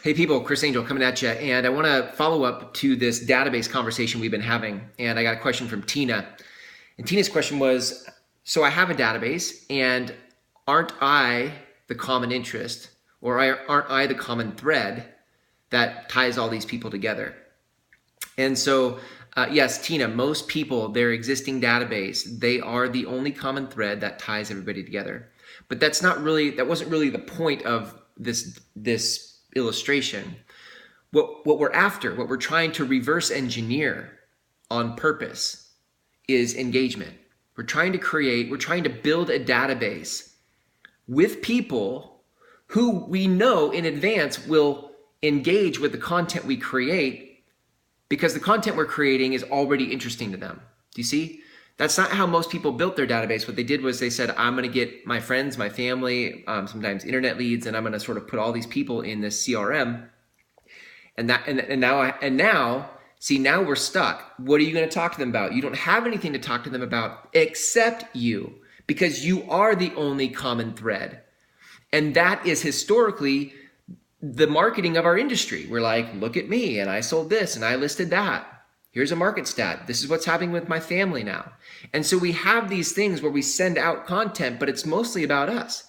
Hey people, Chris Angel coming at you, and I want to follow up to this database conversation we've been having. And I got a question from Tina. And Tina's question was, so I have a database, and aren't I the common interest, or aren't I the common thread that ties all these people together? And so, yes, Tina, most people, their existing database, they are the only common thread that ties everybody together. But that wasn't really the point of this illustration. What we're after, what we're trying to reverse engineer on purpose is engagement. We're trying to build a database with people who we know in advance will engage with the content we create because the content we're creating is already interesting to them. Do you see? That's not how most people built their database. What they did was they said, I'm going to get my friends, my family, sometimes internet leads, and I'm going to sort of put all these people in this CRM. Now, see, now we're stuck. What are you going to talk to them about? You don't have anything to talk to them about except you, because you are the only common thread. And that is historically the marketing of our industry. We're like, look at me, and I sold this, and I listed that. Here's a market stat. This is what's happening with my family now. And so we have these things where we send out content, but it's mostly about us.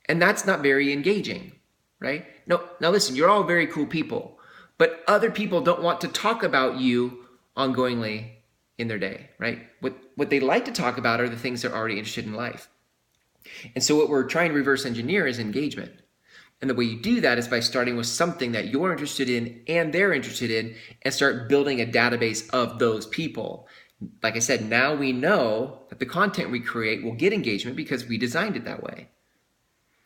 And that's not very engaging, right? No, now listen, you're all very cool people, but other people don't want to talk about you ongoingly in their day, right? What they like to talk about are the things they're already interested in life. And so what we're trying to reverse engineer is engagement. And the way you do that is by starting with something that you're interested in and they're interested in, and start building a database of those people. Like I said, now we know that the content we create will get engagement because we designed it that way.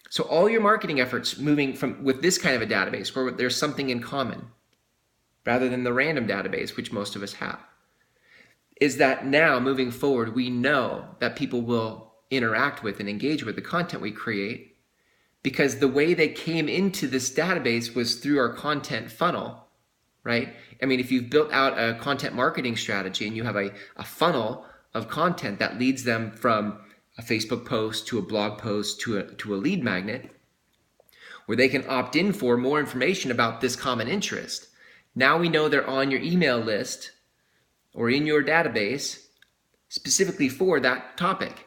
So all your marketing efforts moving from with this kind of a database where there's something in common, rather than the random database, which most of us have, is that now moving forward, we know that people will interact with and engage with the content we create, because the way they came into this database was through our content funnel, right? I mean, if you've built out a content marketing strategy and you have a funnel of content that leads them from a Facebook post to a blog post to a lead magnet, where they can opt in for more information about this common interest. Now we know they're on your email list or in your database specifically for that topic.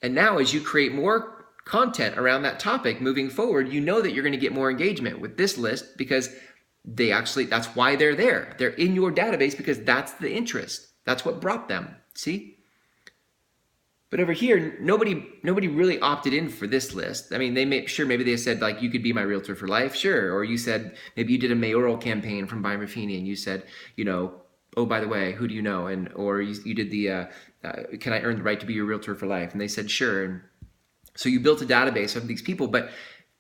And now as you create more content around that topic moving forward, you know that you're going to get more engagement with this list because that's why they're there. They're in your database because that's the interest. That's what brought them. See? But over here, nobody really opted in for this list. I mean, maybe they said, like, you could be my realtor for life, sure. Or you said, maybe you did a mayoral campaign from Byron Ruffini and you said, oh, by the way, who do you know? Or you did the, can I earn the right to be your realtor for life? And they said, sure. And so you built a database of these people, but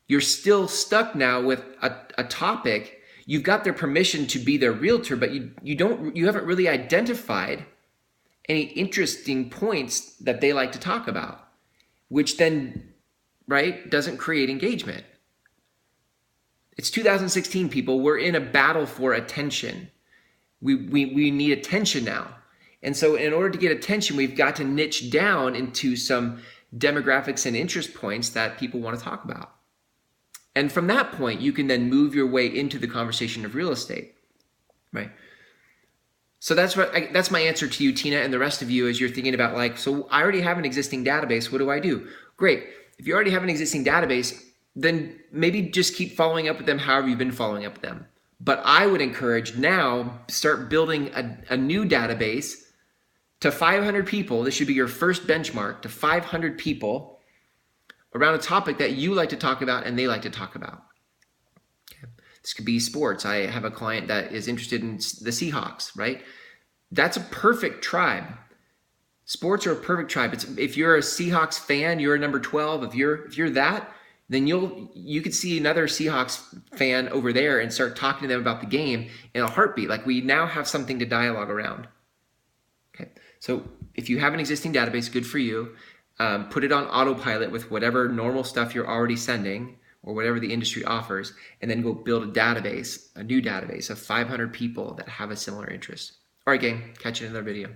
you're still stuck now with a topic. You've got their permission to be their realtor, but you haven't really identified any interesting points that they like to talk about, which then, right, doesn't create engagement. It's 2016, people. We're in a battle for attention. We need attention now. And so in order to get attention, we've got to niche down into some demographics and interest points that people want to talk about. And from that point, you can then move your way into the conversation of real estate, right? So that's my answer to you, Tina, and the rest of you as you're thinking about, like, so I already have an existing database. What do I do? Great. If you already have an existing database, then maybe just keep following up with them however you've been following up with them. But I would encourage now, start building a new database to 500 people. This should be your first benchmark, to 500 people around a topic that you like to talk about and they like to talk about. Okay. This could be sports. I have a client that is interested in the Seahawks, right? That's a perfect tribe. Sports are a perfect tribe. If you're a Seahawks fan, you're a number 12. If you're that, then you could see another Seahawks fan over there and start talking to them about the game in a heartbeat. Like, we now have something to dialogue around. Okay, so if you have an existing database, good for you. Put it on autopilot with whatever normal stuff you're already sending or whatever the industry offers, and then go build a database, a new database of 500 people that have a similar interest. All right, gang, catch you in another video.